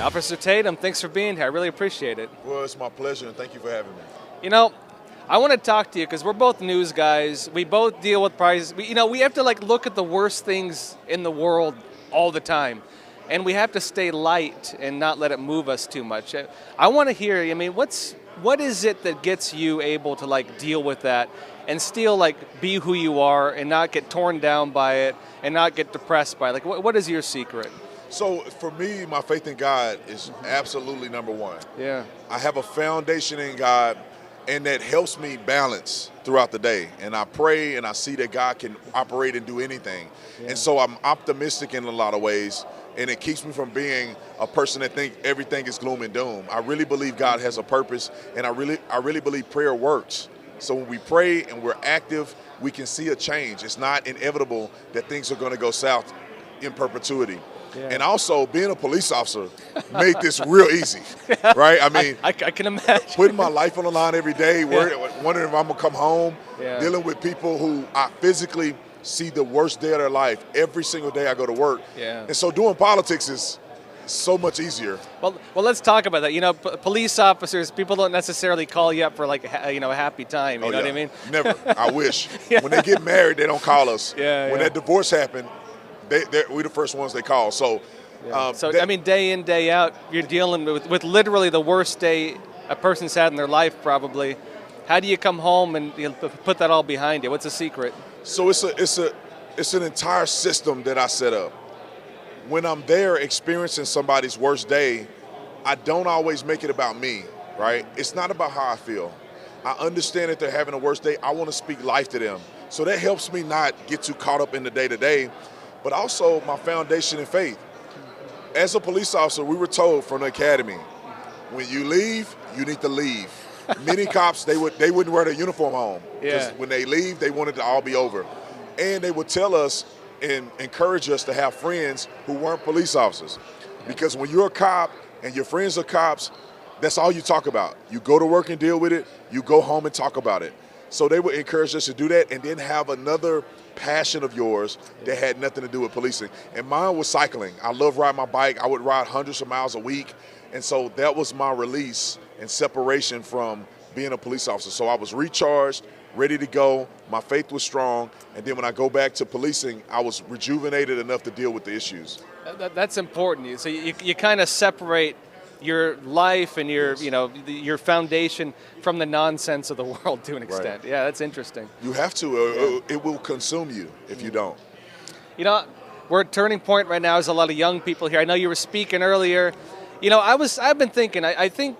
Officer Tatum, thanks for being here. I really appreciate it. Well, it's my pleasure, and thank you for having me. You know, I want to talk to you because we're both news guys. We both deal with prizes. We have to look at the worst things in the world all the time, and we have to stay light and not let it move us too much. I want to hear. I mean, what is it that gets you able to deal with that and still be who you are and not get torn down by it and not get depressed by it? What is your secret? So for me, my faith in God is absolutely number one. Yeah. I have a foundation in God, and that helps me balance throughout the day. And I pray and I see that God can operate and do anything. Yeah. And so I'm optimistic in a lot of ways, and it keeps me from being a person that think everything is gloom and doom. I really believe God has a purpose, and I really believe prayer works. So when we pray and we're active, we can see a change. It's not inevitable that things are going to go south in perpetuity. Yeah. And also, being a police officer made this real easy, right? I mean, I can imagine. Putting my life on the line every day, wondering if I'm going to come home, dealing with people who I physically see the worst day of their life every single day I go to work. Yeah. And so doing politics is so much easier. Well, let's talk about that. Police officers, people don't necessarily call you up for a happy time. You know what I mean? Never. I wish. Yeah. When they get married, they don't call us. When that divorce happened, we're the first ones they call. So, day in, day out, you're dealing with literally the worst day a person's had in their life, probably. How do you come home and put that all behind you? What's the secret? So it's an entire system that I set up. When I'm there experiencing somebody's worst day, I don't always make it about me, right? It's not about how I feel. I understand that they're having a worst day. I want to speak life to them. So that helps me not get too caught up in the day-to-day. But also my foundation in faith. As a police officer, we were told from the academy, when you leave, you need to leave. Many cops, they wouldn't wear their uniform home. Yeah. When they leave, they wanted to all be over. And they would tell us and encourage us to have friends who weren't police officers. Because when you're a cop and your friends are cops, that's all you talk about. You go to work and deal with it, you go home and talk about it. So they would encourage us to do that and then have another passion of yours that had nothing to do with policing. And mine was cycling. I love riding my bike. I would ride hundreds of miles a week. And so that was my release and separation from being a police officer. So I was recharged, ready to go. My faith was strong. And then when I go back to policing, I was rejuvenated enough to deal with the issues. That's important. So you kind of separate your life and your foundation from the nonsense of the world to an extent. Right. Yeah, that's interesting. You have to. It will consume you if you don't. We're at a turning point right now. There's a lot of young people here. I know you were speaking earlier. I've been thinking, I think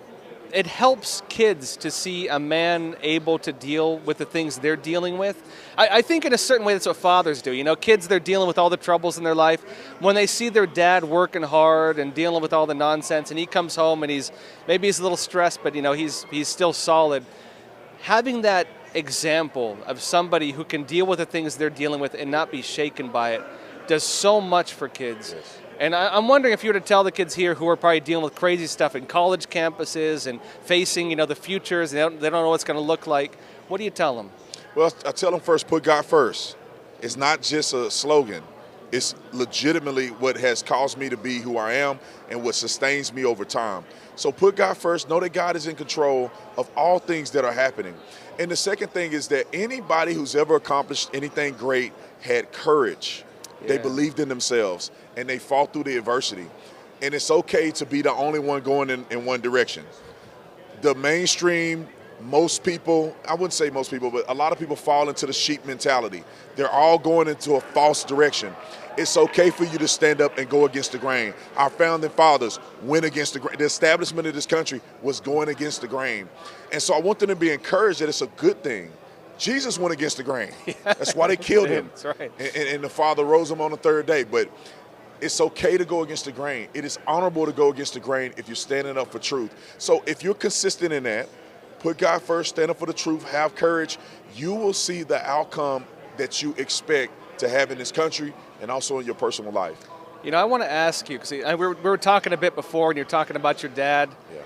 it helps kids to see a man able to deal with the things they're dealing with. I think in a certain way that's what fathers do. Kids, they're dealing with all the troubles in their life. When they see their dad working hard and dealing with all the nonsense, and he comes home and he's a little stressed, but he's still solid. Having that example of somebody who can deal with the things they're dealing with and not be shaken by it does so much for kids. Yes. And I'm wondering if you were to tell the kids here who are probably dealing with crazy stuff in college campuses and facing, the futures, they don't know what it's going to look like, what do you tell them? Well, I tell them first, put God first. It's not just a slogan. It's legitimately what has caused me to be who I am and what sustains me over time. So put God first. Know that God is in control of all things that are happening. And the second thing is that anybody who's ever accomplished anything great had courage. They believed in themselves, and they fought through the adversity. And it's okay to be the only one going in one direction. The mainstream, most people, I wouldn't say most people, but a lot of people fall into the sheep mentality. They're all going into a false direction. It's okay for you to stand up and go against the grain. Our founding fathers went against the grain. The establishment of this country was going against the grain. And so I want them to be encouraged that it's a good thing. Jesus went against the grain. That's why they killed him. That's right. And the Father rose him on the third day. But it's okay to go against the grain. It is honorable to go against the grain if you're standing up for truth. So if you're consistent in that, put God first, stand up for the truth, have courage, you will see the outcome that you expect to have in this country and also in your personal life. I want to ask you, because we were talking a bit before, and you're talking about your dad. Yeah.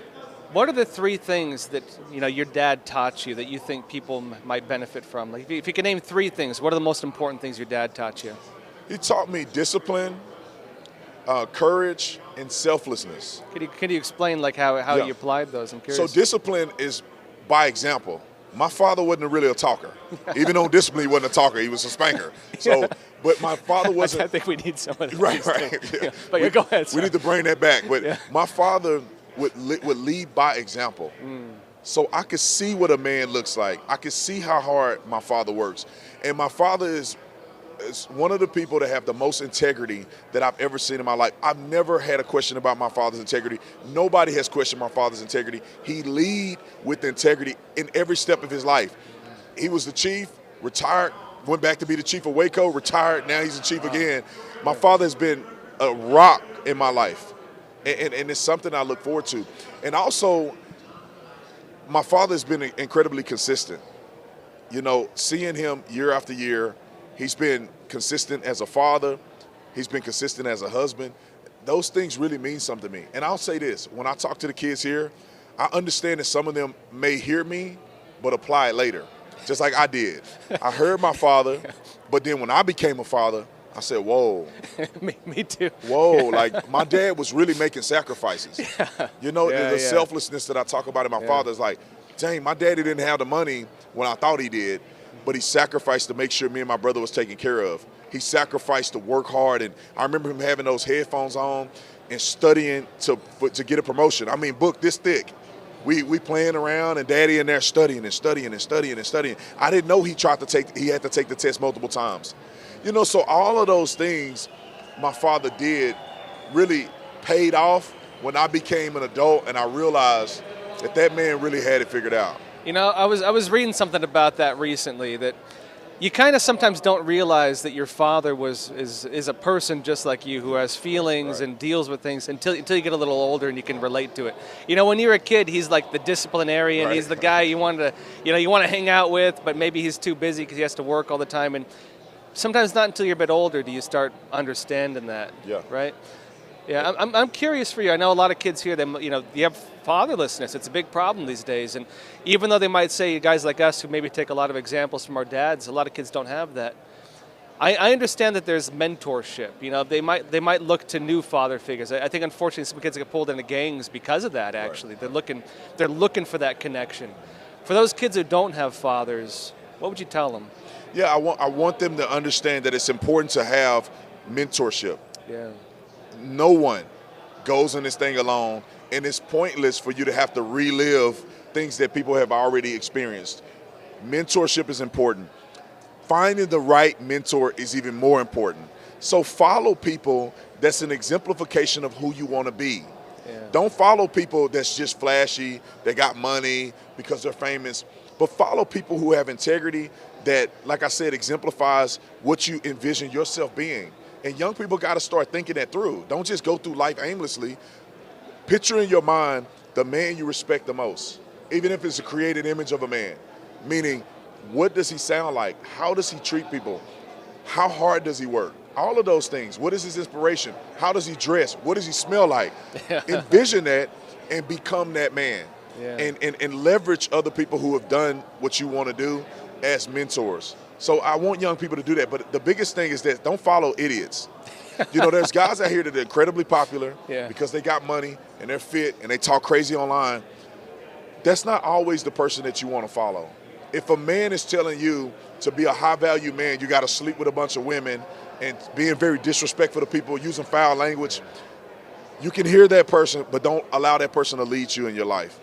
What are the three things that your dad taught you that you think people might benefit from? If you can name three things, what are the most important things your dad taught you? He taught me discipline, Courage and selflessness. Can you explain like how Yeah. you applied those? I'm So curious. discipline is by example. My father wasn't really a talker. Even on discipline, he wasn't a talker. He was a spanker. So, Yeah. but my father I wasn't. think we need some of that. Right, right. Yeah. But yeah, go ahead. We Sorry. need to bring that back. But Yeah. my father would lead by example. So I could see what a man looks like. I could see how hard my father works. And my father is one of the people that have the most integrity that I've ever seen in my life. I've never had a question about my father's integrity. Nobody has questioned my father's integrity. He lead with integrity in every step of his life. He was the chief, retired, went back to be the chief of Waco, retired, now he's the chief again. My father has been a rock in my life, and it's something I look forward to. And also, my father has been incredibly consistent. You know, seeing him year after year, he's been consistent as a father. He's been consistent as a husband. Those things really mean something to me. And I'll say this, when I talk to the kids here, I understand that some of them may hear me, but apply it later, just like I did. I heard my father, but then when I became a father, I said, whoa. me too. Whoa, like my dad was really making sacrifices. You know, Yeah, the yeah. selflessness that I talk about in my father is like, dang, my daddy didn't have the money when I thought he did, but he sacrificed to make sure me and my brother was taken care of. He sacrificed to work hard, and I remember him having those headphones on and studying to get a promotion. I mean, book this thick. We playing around, and daddy in there studying and studying and studying and studying. I didn't know he had to take the test multiple times. You know, so all of those things my father did really paid off when I became an adult and I realized that man really had it figured out. You know, I was reading something about that recently, that you kind of sometimes don't realize that your father is a person just like you, who has feelings Right. and deals with things until you get a little older and you can relate to it. You know, when you're a kid, he's like the disciplinarian. Right. He's the guy you want to hang out with, but maybe he's too busy because he has to work all the time. And sometimes not until you're a bit older do you start understanding that. Yeah. Right. Yeah, I'm curious for you. I know a lot of kids here, you have fatherlessness. It's a big problem these days. And even though they might say, guys like us who maybe take a lot of examples from our dads, a lot of kids don't have that. I understand that there's mentorship. You know, they might look to new father figures. I think unfortunately some kids get pulled into gangs because of that. Actually, Right. they're looking for that connection. For those kids who don't have fathers, what would you tell them? Yeah, I want them to understand that it's important to have mentorship. Yeah. No one goes in this thing alone, and it's pointless for you to have to relive things that people have already experienced. Mentorship is important. Finding the right mentor is even more important. So follow people that's an exemplification of who you want to be. Yeah. Don't follow people that's just flashy, they got money because they're famous, but follow people who have integrity that, like I said, exemplifies what you envision yourself being. And young people got to start thinking that through. Don't just go through life aimlessly. Picture in your mind the man you respect the most, even if it's a created image of a man. Meaning, what does he sound like? How does he treat people? How hard does he work? All of those things. What is his inspiration? How does he dress? What does he smell like? Envision that and become that man. Yeah. And leverage other people who have done what you want to do as mentors. So I want young people to do that. But the biggest thing is that don't follow idiots. You know, there's guys out here that are incredibly popular because they got money and they're fit and they talk crazy online. That's not always the person that you want to follow. If a man is telling you to be a high-value man, you got to sleep with a bunch of women and being very disrespectful to people, using foul language, you can hear that person, but don't allow that person to lead you in your life.